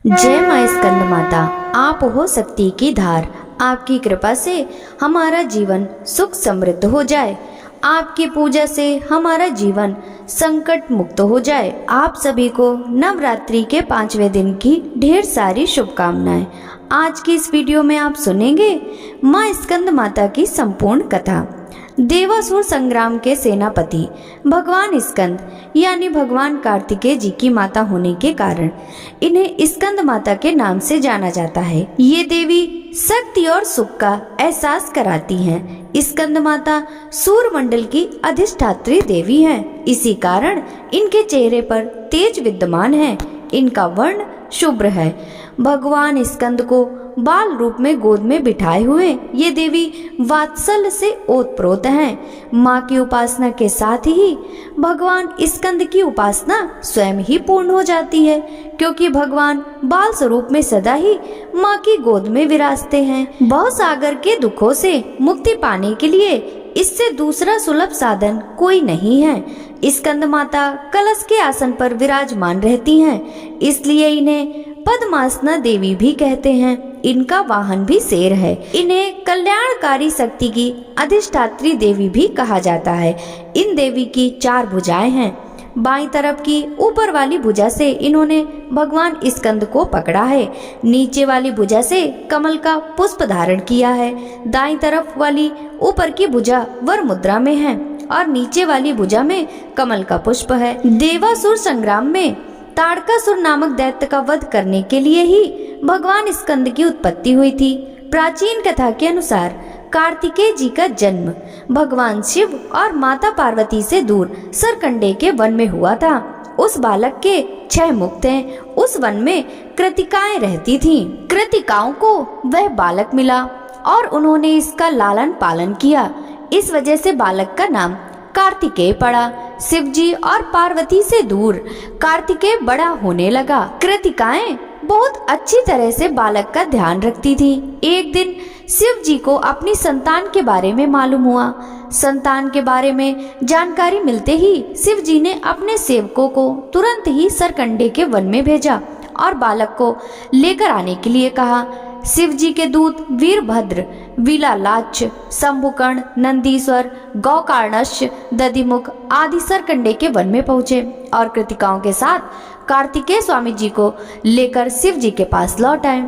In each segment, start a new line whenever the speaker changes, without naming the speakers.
जय माँ स्कंद माता, आप हो शक्ति की धार। आपकी कृपा से हमारा जीवन सुख समृद्ध हो जाए। आपकी पूजा से हमारा जीवन संकट मुक्त हो जाए। आप सभी को नवरात्रि के 5वें दिन की ढेर सारी शुभकामनाएं। आज की इस वीडियो में आप सुनेंगे माँ स्कंद माता की संपूर्ण कथा। देवासुर संग्राम के सेनापति भगवान स्कंद यानी भगवान कार्तिकेय जी की माता होने के कारण इन्हें स्कंद माता के नाम से जाना जाता है। ये देवी शक्ति और सुख का एहसास कराती हैं। स्कंद माता सूर्यमंडल की अधिष्ठात्री देवी हैं। इसी कारण इनके चेहरे पर तेज विद्यमान है। इनका वर्ण शुभ्र है। भगवान स्कंद को बाल रूप में गोद में बिठाए हुए ये देवी वात्सल्य से ओतप्रोत हैं। माँ की उपासना के साथ ही भगवान स्कंद की उपासना स्वयं ही पूर्ण हो जाती है, क्योंकि भगवान बाल स्वरूप में सदा ही माँ की गोद में विराजते हैं। भवसागर के दुखों से मुक्ति पाने के लिए इससे दूसरा सुलभ साधन कोई नहीं है। स्कंद माता कलश के आसन पर विराजमान रहती हैं, इसलिए इन्हें पद्मासना देवी भी कहते हैं। इनका वाहन भी शेर है। इन्हें कल्याणकारी शक्ति की अधिष्ठात्री देवी भी कहा जाता है। इन देवी की 4 भुजाएं हैं। बाईं तरफ की ऊपर वाली भुजा से इन्होंने भगवान स्कंद को पकड़ा है। नीचे वाली भुजा से कमल का पुष्प धारण किया है। दाईं तरफ वाली ऊपर की भुजा वर मुद्रा में है और नीचे वाली भुजा में कमल का पुष्प है। देवासुर संग्राम में ताड़कासुर नामक दैत्य का वध करने के लिए ही भगवान स्कंद की उत्पत्ति हुई थी। प्राचीन कथा के अनुसार कार्तिकेय जी का जन्म भगवान शिव और माता पार्वती से दूर सरकंडे के वन में हुआ था। उस बालक के 6 मुख थे। उस वन में कृतिकाएं रहती थीं। कृतिकाओं को वह बालक मिला और उन्होंने इसका लालन पालन किया। इस वजह से बालक का नाम कार्तिकेय पड़ा। शिवजी और पार्वती से दूर कार्तिकेय बड़ा होने लगा। कृतिकाएं बहुत अच्छी तरह से बालक का ध्यान रखती थी। एक दिन शिव जी को अपनी संतान के बारे में मालूम हुआ। संतान के बारे में जानकारी मिलते ही शिव जी ने अपने सेवकों को तुरंत ही सरकंडे के वन में भेजा और बालक को लेकर आने के लिए कहा। शिव जी के दूत वीरभद्र, विलालाक्ष, शंभुकर्ण, नंदीश्वर, गौकार्णस्य, दधिमुख आदि सरकंडे के वन में पहुंचे और कृतिकाओं के साथ कार्तिकेय स्वामी जी को लेकर शिव जी के पास लौट आए।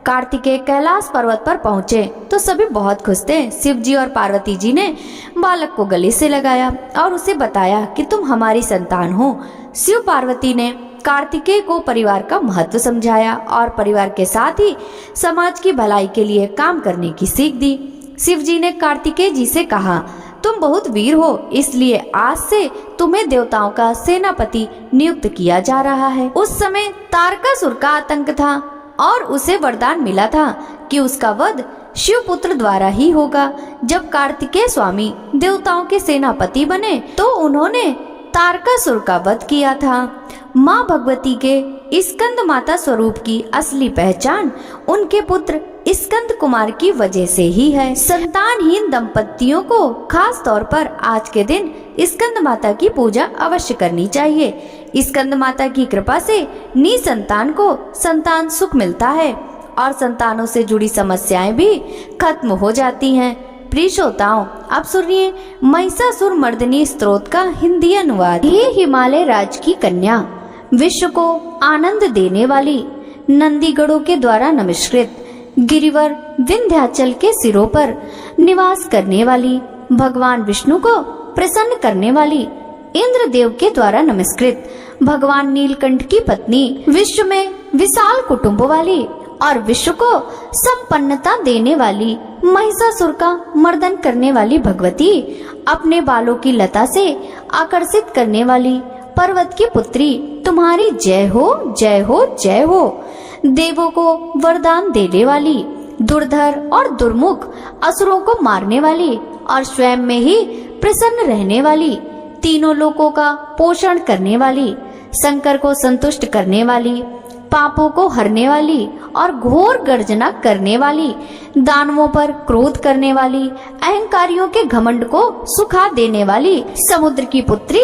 कार्तिकेय कैलाश पर्वत पर पहुंचे तो सभी बहुत खुश थे। शिव जी और पार्वती जी ने बालक को गले से लगाया और उसे बताया कि तुम हमारी संतान हो। शिव पार्वती ने कार्तिकेय को परिवार का महत्व समझाया और परिवार के साथ ही समाज की भलाई के लिए काम करने की सीख दी। शिव जी ने कार्तिकेय जी से कहा, तुम बहुत वीर हो, इसलिए आज से तुम्हें देवताओं का सेनापति नियुक्त किया जा रहा है। उस समय तारकासुर का आतंक था और उसे वरदान मिला था कि उसका वध शिवपुत्र द्वारा ही होगा। जब कार्तिकेय स्वामी देवताओं के सेनापति बने तो उन्होंने तारकासुर का वध किया था। माँ भगवती के स्कंद माता स्वरूप की असली पहचान उनके पुत्र स्कंद कुमार की वजह से ही है। संतानहीन दंपतियों को खास तौर पर आज के दिन स्कंद माता की पूजा अवश्य करनी चाहिए। स्कंद माता की कृपा से निसंतान को संतान सुख मिलता है और संतानों से जुड़ी समस्याएं भी खत्म हो जाती हैं। प्रिय श्रोताओं, अब सुनिए महिषासुर मर्दिनी स्तोत्र का हिंदी अनुवाद। हे हिमालय राज की कन्या, विश्व को आनंद देने वाली, नंदीगढ़ों के द्वारा नमस्कृत, गिरिवर विंध्याचल के सिरों पर निवास करने वाली, भगवान विष्णु को प्रसन्न करने वाली, इंद्रदेव के द्वारा नमस्कृत, भगवान नीलकंठ की पत्नी, विश्व में विशाल कुटुंब वाली और विश्व को संपन्नता देने वाली, महिषासुर का मर्दन करने वाली भगवती, अपने बालों की लता से आकर्षित करने वाली पर्वत की पुत्री, तुम्हारी जय हो, जय हो, जय हो। देवों को वरदान देने वाली, दुर्धर और दुर्मुख असुरों को मारने वाली और स्वयं में ही प्रसन्न रहने वाली, तीनों लोकों का पोषण करने वाली, शंकर को संतुष्ट करने वाली, पापों को हरने वाली और घोर गर्जना करने वाली, दानवों पर क्रोध करने वाली, अहंकारियों के घमंड को सुखा देने वाली, समुद्र की पुत्री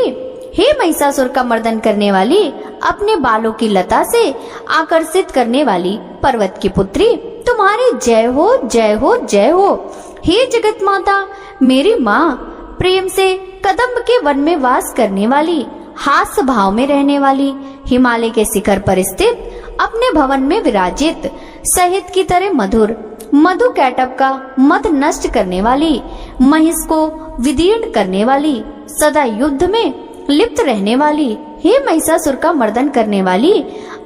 हे महिषासुर का मर्दन करने वाली, अपने बालों की लता से आकर्षित करने वाली पर्वत की पुत्री, तुम्हारी जय हो जय हो जय हो। हे जगत माता, मेरी माँ, प्रेम से कदम्ब के वन में वास करने वाली, हास्य भाव में रहने वाली, हिमालय के शिखर पर स्थित अपने भवन में विराजित, शहद की तरह मधुर मधु कैटब का मद नष्ट करने वाली, महिष को विदीर्ण करने वाली, सदा युद्ध में लिप्त रहने वाली, हे महिषासुर का मर्दन करने वाली,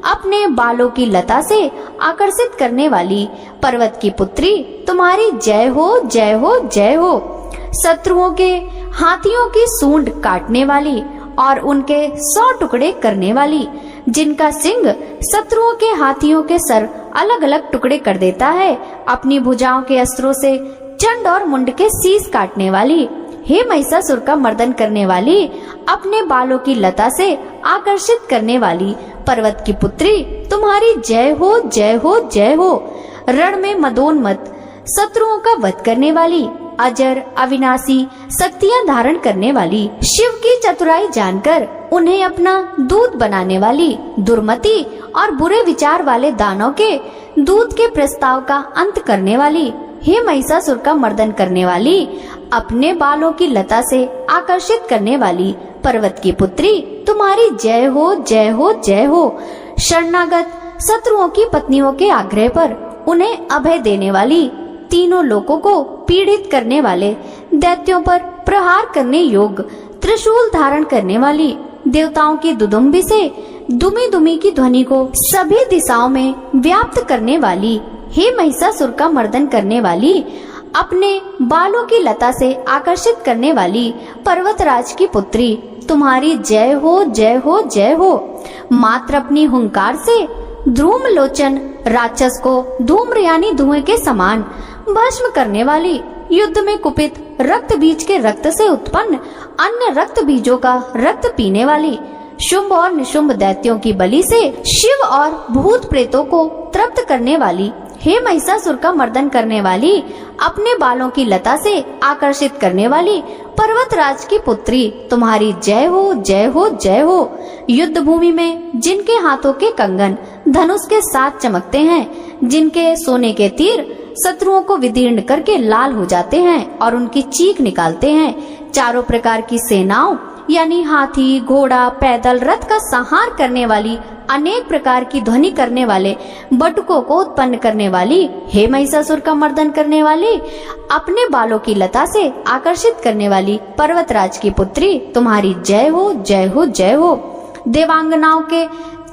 अपने बालों की लता से आकर्षित करने वाली पर्वत की पुत्री, तुम्हारी जय हो जय हो जय हो। शत्रुओं के हाथियों की सूंड काटने वाली और उनके 100 टुकड़े करने वाली, जिनका सिंह शत्रुओं के हाथियों के सर अलग अलग टुकड़े कर देता है, अपनी भुजाओं के अस्त्रों से चंड और मुंड के शीश काटने वाली, हे महिषासुर का मर्दन करने वाली, अपने बालों की लता से आकर्षित करने वाली पर्वत की पुत्री, तुम्हारी जय हो जय हो जय हो। रण में मदोन्मत्त शत्रुओं का वध करने वाली, अजर अविनाशी शक्तियां धारण करने वाली, शिव की चतुराई जानकर उन्हें अपना दूत बनाने वाली, दुर्मति और बुरे विचार वाले दानव के दूत के प्रस्ताव का अंत करने वाली, हे महिषासुर का मर्दन करने वाली, अपने बालों की लता से आकर्षित करने वाली पर्वत की पुत्री, तुम्हारी जय हो जय हो जय हो। शरणागत शत्रुओं की पत्नियों के आग्रह पर उन्हें अभय देने वाली, तीनों लोगों को पीड़ित करने वाले, दैत्यों पर प्रहार करने योग्य त्रिशूल धारण करने वाली, देवताओं की दुदुम्बी से दुमी दुमी की ध्वनि को सभी दिशाओं में व्याप्त करने वाली, हे महिषासुर का मर्दन करने वाली, अपने बालों की लता से आकर्षित करने वाली पर्वतराज की पुत्री, तुम्हारी जय हो जय हो जय हो। मात्र अपनी हुंकार से ध्रूम लोचन राक्षस को धूम्र यानी धुएं के समान भस्म करने वाली, युद्ध में कुपित रक्त बीज के रक्त से उत्पन्न अन्य रक्त बीजों का रक्त पीने वाली, शुंभ और निशुंभ दैत्यों की बलि से शिव और भूत प्रेतों को तृप्त करने वाली, हे महिषासुर का मर्दन करने वाली, अपने बालों की लता से आकर्षित करने वाली पर्वतराज की पुत्री, तुम्हारी जय हो जय हो जय हो। युद्ध भूमि में जिनके हाथों के कंगन धनुष के साथ चमकते हैं, जिनके सोने के तीर शत्रुओं को विदीर्ण करके लाल हो जाते हैं और उनकी चीख निकालते हैं, चारों प्रकार की सेनाओं यानी हाथी घोड़ा पैदल रथ का संहार करने वाली, अनेक प्रकार की ध्वनि करने वाले बटुकों को उत्पन्न करने वाली, हे महिषासुर का मर्दन करने वाली, अपने बालों की लता से आकर्षित करने वाली पर्वतराज की पुत्री, तुम्हारी जय हो जय हो जय हो। देवांगनाओं के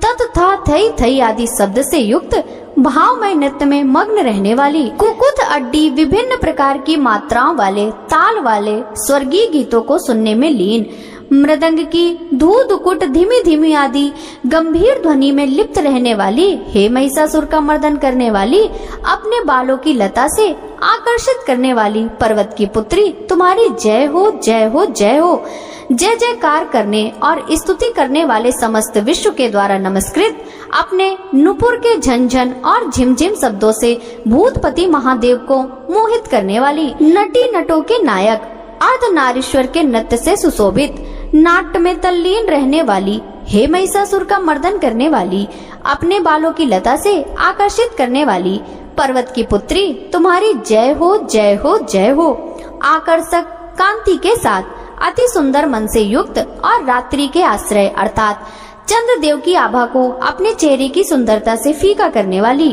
तथा थई थई आदि शब्द से युक्त भावमय नृत्य में मग्न रहने वाली, कुकुत अड्डी विभिन्न प्रकार की मात्राओं वाले ताल वाले स्वर्गीय गीतों को सुनने में लीन, मृदंग की धूध कुट धीमी धीमी आदि गंभीर ध्वनि में लिप्त रहने वाली, हे महिषासुर का मर्दन करने वाली, अपने बालों की लता से आकर्षित करने वाली पर्वत की पुत्री, तुम्हारी जय हो जय हो जय हो। जय जयकार करने और स्तुति करने वाले समस्त विश्व के द्वारा नमस्कृत, अपने नुपुर के झंझन और झिमझिम शब्दों से भूतपति महादेव को मोहित करने वाली, नटी नटों के नायक अर्धनारीश्वर के नृत्य से सुशोभित, नाट्य में तल्लीन रहने वाली, हे महिषासुर का मर्दन करने वाली, अपने बालों की लता से आकर्षित करने वाली पर्वत की पुत्री, तुम्हारी जय हो जय हो जय हो। आकर्षक कांति के साथ अति सुंदर मन से युक्त और रात्रि के आश्रय अर्थात चंद्रदेव की आभा को अपने चेहरे की सुंदरता से फीका करने वाली,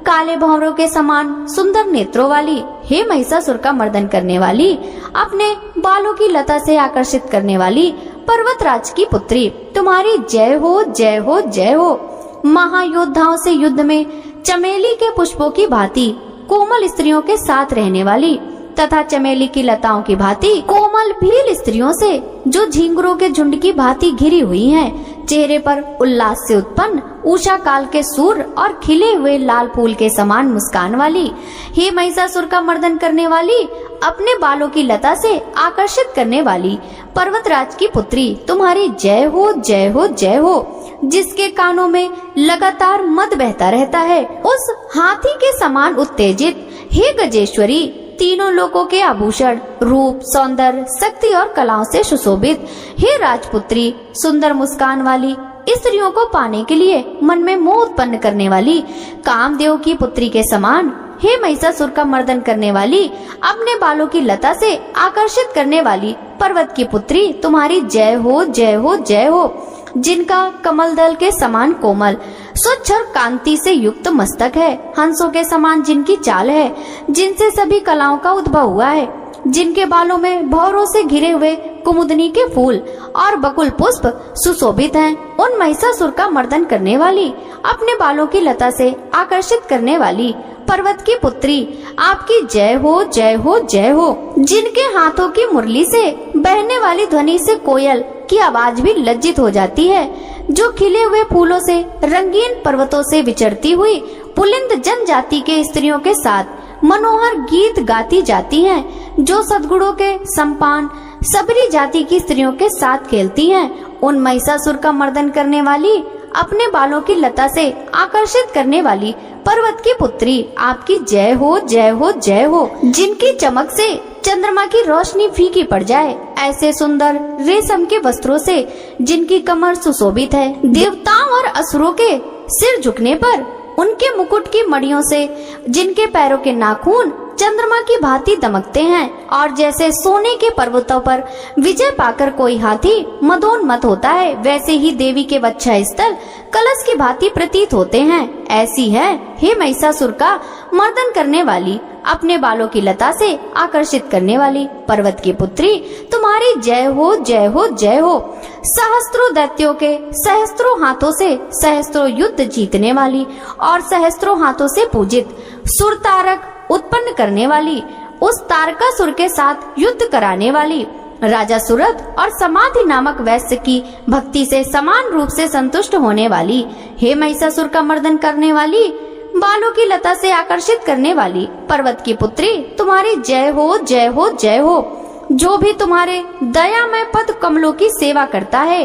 काले भंवरों के समान सुंदर नेत्रों वाली, हे महिषासुर का मर्दन करने वाली, अपने बालों की लता से आकर्षित करने वाली पर्वतराज की पुत्री, तुम्हारी जय हो जय हो जय हो। महायोद्धाओं से युद्ध में चमेली के पुष्पों की भांति कोमल स्त्रियों के साथ रहने वाली तथा चमेली की लताओं की भांति कोमल भील स्त्रियों से जो झींगुरों के झुंड की भांति घिरी हुई हैं, चेहरे पर उल्लास से उत्पन्न उषा काल के सूर्य और खिले हुए लाल फूल के समान मुस्कान वाली, हे महिषासुर का मर्दन करने वाली, अपने बालों की लता से आकर्षित करने वाली पर्वतराज की पुत्री, तुम्हारी जय हो जय हो जय हो। जिसके कानों में लगातार मद बहता रहता है, उस हाथी के समान उत्तेजित, हे गजेश्वरी, तीनों लोकों के आभूषण, रूप, सौंदर्य, शक्ति और कलाओं से सुशोभित, हे राजपुत्री, सुंदर मुस्कान वाली, स्त्रियों को पाने के लिए मन में मोह उत्पन्न करने वाली, कामदेव की पुत्री के समान, हे महिषासुर का मर्दन करने वाली, अपने बालों की लता से आकर्षित करने वाली पर्वत की पुत्री, तुम्हारी जय हो, जय हो, जय हो। जिनका कमल दल के समान कोमल, स्वच्छ और कांति से युक्त मस्तक है, हंसों के समान जिनकी चाल है, जिनसे सभी कलाओं का उद्भव हुआ है, जिनके बालों में भौरों से घिरे हुए कुमुदनी के फूल और बकुल पुष्प सुशोभित हैं, उन महिषासुर का मर्दन करने वाली, अपने बालों की लता से आकर्षित करने वाली पर्वत की पुत्री, आपकी जय हो, जय हो, जय हो। जिनके हाथों की मुरली से बहने वाली ध्वनि से कोयल की आवाज भी लज्जित हो जाती है, जो खिले हुए फूलों से रंगीन पर्वतों से विचरती हुई पुलिंद जनजाति के स्त्रियों के साथ मनोहर गीत गाती जाती हैं, जो सद्गुणों के संपान सबरी जाति की स्त्रियों के साथ खेलती हैं, उन महिषासुर का मर्दन करने वाली, अपने बालों की लता से आकर्षित करने वाली पर्वत की पुत्री, आपकी जय हो, जय हो, जय हो। जिनकी चमक से चंद्रमा की रोशनी फीकी पड़ जाए, ऐसे सुंदर रेशम के वस्त्रों से जिनकी कमर सुशोभित है, देवताओं और असुरों के सिर झुकने पर उनके मुकुट की मड़ियों से जिनके पैरों के नाखून चंद्रमा की भांति दमकते हैं, और जैसे सोने के पर्वतों पर विजय पाकर कोई हाथी मदोन्मत्त होता है, वैसे ही देवी के वक्ष स्थल कलश की भांति प्रतीत होते हैं। ऐसी है, हे महिषासुर का मर्दन करने वाली, अपने बालों की लता से आकर्षित करने वाली पर्वत की पुत्री, तुम्हारी जय हो, जय हो, जय हो। सहस्त्रों दैत्यों के सहस्त्रों हाथों से सहस्त्रों युद्ध जीतने वाली और सहस्त्रों हाथों से पूजित सुर तारक उत्पन्न करने वाली, उस तारकासुर के साथ युद्ध कराने वाली, राजा सुरथ और समाधि नामक वैश्य की भक्ति से समान रूप से संतुष्ट होने वाली, हे महिषासुर का मर्दन करने वाली, बालों की लता से आकर्षित करने वाली पर्वत की पुत्री, तुम्हारी जय हो, जय हो, जय हो। जो भी तुम्हारे दयामय पद कमलों की सेवा करता है,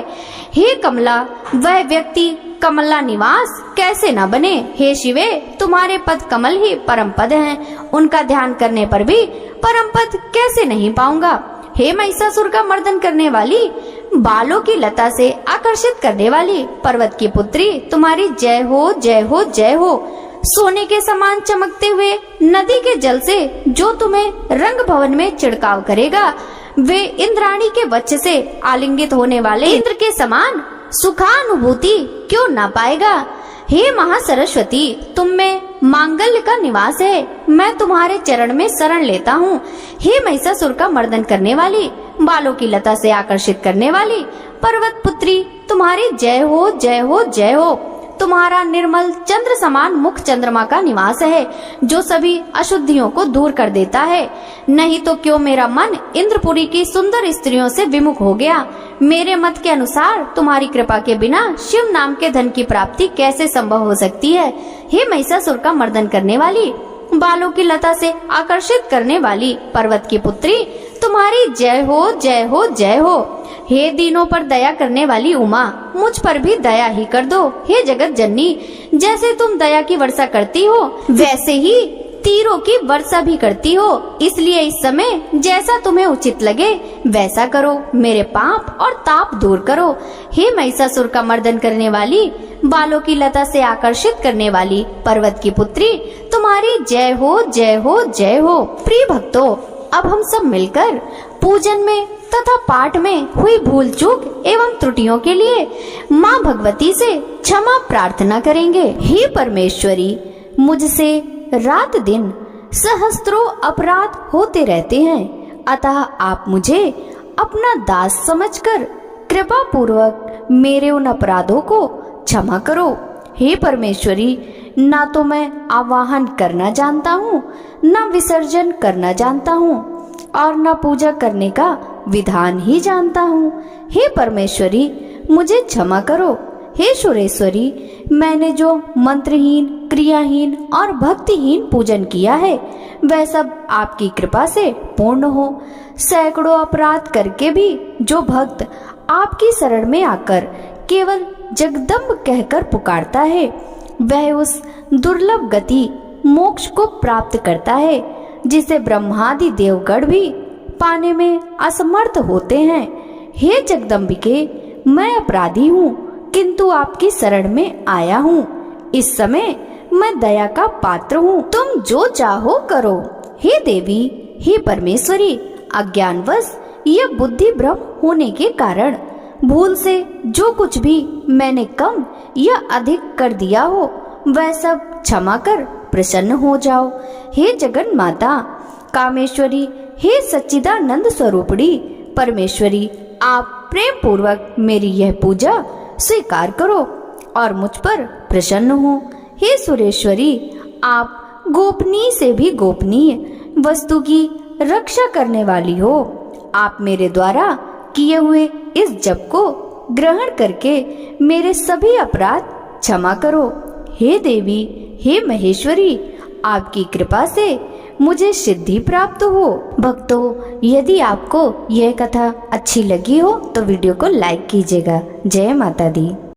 हे कमला, वह व्यक्ति कमला निवास कैसे न बने। हे शिवे, तुम्हारे पद कमल ही परम पद हैं, उनका ध्यान करने पर भी परम पद कैसे नहीं पाऊंगा। हे महिषासुर का मर्दन करने वाली, बालों की लता से आकर्षित करने वाली पर्वत की पुत्री, तुम्हारी जय हो, जय हो, जय हो। सोने के समान चमकते हुए नदी के जल से जो तुम्हें रंग भवन में छिड़काव करेगा, वे इंद्राणी के वच्च से आलिंगित होने वाले इंद्र के समान सुखानुभूति क्यों ना पाएगा। हे महासरस्वती, तुम में मांगल्य का निवास है, मैं तुम्हारे चरण में शरण लेता हूँ। हे महिषासुर का मर्दन करने वाली, बालों की लता से आकर्षित करने वाली पर्वत पुत्री, तुम्हारी जय हो, जय हो, जय हो। तुम्हारा निर्मल चंद्र समान मुख चंद्रमा का निवास है, जो सभी अशुद्धियों को दूर कर देता है। नहीं तो क्यों मेरा मन इंद्रपुरी की सुंदर स्त्रियों से विमुख हो गया। मेरे मत के अनुसार तुम्हारी कृपा के बिना शिव नाम के धन की प्राप्ति कैसे संभव हो सकती है। हे महिषासुर का मर्दन करने वाली, बालों की लता से आकर्षित करने वाली पर्वत की पुत्री, तुम्हारी जय हो, जय हो, जय हो। हे दीनों पर दया करने वाली उमा, मुझ पर भी दया ही कर दो। हे जगत जननी, जैसे तुम दया की वर्षा करती हो, वैसे ही तीरों की वर्षा भी करती हो, इसलिए इस समय जैसा तुम्हें उचित लगे वैसा करो, मेरे पाप और ताप दूर करो। हे महिषासुर का मर्दन करने वाली, बालों की लता से आकर्षित करने वाली पर्वत की पुत्री, तुम्हारी जय हो, जय हो, जय हो। प्रिय भक्तों, अब हम सब मिलकर पूजन में तथा पाठ में हुई भूल चूक एवं त्रुटियों के लिए माँ भगवती से क्षमा प्रार्थना करेंगे। हे परमेश्वरी, मुझसे रात दिन सहस्त्रों अपराध होते रहते हैं, अतः आप मुझे अपना दास समझकर कृपा पूर्वक मेरे उन अपराधों को क्षमा करो। हे परमेश्वरी, ना तो मैं आवाहन करना जानता हूँ, न विसर्जन करना जानता हूँ, और न पूजा करने का विधान ही जानता हूँ। हे परमेश्वरी, मुझे क्षमा करो। हे सुरेश्वरी, मैंने जो मंत्रहीन, क्रियाहीन और भक्तिहीन पूजन किया है, वह सब आपकी कृपा से पूर्ण हो। सैकड़ों अपराध करके भी जो भक्त आपकी शरण में आकर केवल जगदम्ब कहकर पुकारता है, वह उस दुर्लभ गति मोक्ष को प्राप्त करता है। जिसे ब्रह्मादि देवगण भी पाने में असमर्थ होते हैं। हे जगदम्बिके, मैं अपराधी हूँ, किंतु आपकी शरण में आया हूँ। इस समय मैं दया का पात्र हूँ, तुम जो चाहो करो। हे देवी, हे परमेश्वरी, अज्ञानवश यह बुद्धि भ्रम होने के कारण भूल से जो कुछ भी मैंने कम या अधिक कर दिया हो वह सब क्षमा कर प्रसन्न हो जाओ। हे जगन माता कामेश्वरी, हे सच्चिदानंद स्वरूपणी परमेश्वरी, आप प्रेम पूर्वक मेरी यह पूजा स्वीकार करो और मुझ पर प्रसन्न हो। हे सुरेश्वरी, आप गोपनीय से भी गोपनीय वस्तु की रक्षा करने वाली हो। आप मेरे द्वारा किए हुए इस जप को ग्रहण करके मेरे सभी अपराध क्षमा करो। हे देवी, हे महेश्वरी, आपकी कृपा से मुझे सिद्धि प्राप्त हो। भक्तों, यदि आपको यह कथा अच्छी लगी हो तो वीडियो को लाइक कीजिएगा। जय माता दी।